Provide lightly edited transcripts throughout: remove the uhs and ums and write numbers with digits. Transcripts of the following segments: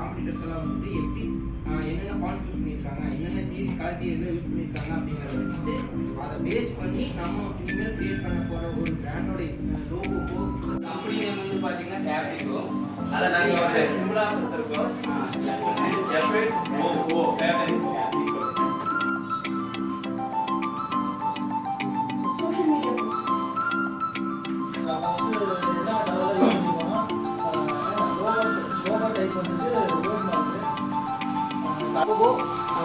Competitors எல்லாம் வந்துட்டு எப்படி என்னென்ன பாயிண்ட்ஸ் யூஸ் பண்ணியிருக்காங்க, என்னென்ன கலர் தியரியில் யூஸ் பண்ணியிருக்காங்க அப்படிங்கிறத வச்சுட்டு அதை பேஸ் பண்ணி நம்ம இனிமேல் கிரியேட் பண்ண போகிற ஒரு பிராண்டோட லோகோக்கோ அப்படி வந்து பார்த்தீங்கன்னா ஃபேப்ரிக்கோ அதை நாங்கள் சிம்பிளாக கொடுத்துருக்கோம்.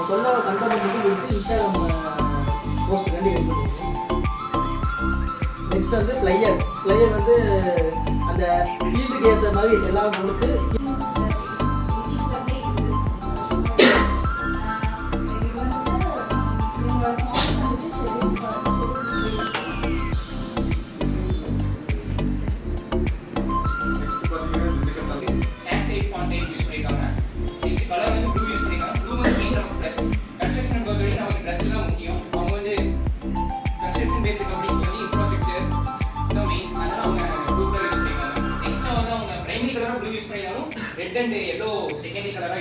சொல்ல கண்டென்ட் மட்டும் கொடுத்து இன்ஸ்டாகிராம் போஸ்ட் கண்டி வெயிட் பண்ணுவோம். நெக்ஸ்ட் வந்து ஃப்ளையர் வந்து அந்த ஃபீல்டுக்கு ஏற்ற மாதிரி எல்லாம் கொடுத்து ரெட் அண்ட் எல்லோ செகண்டரி கலரா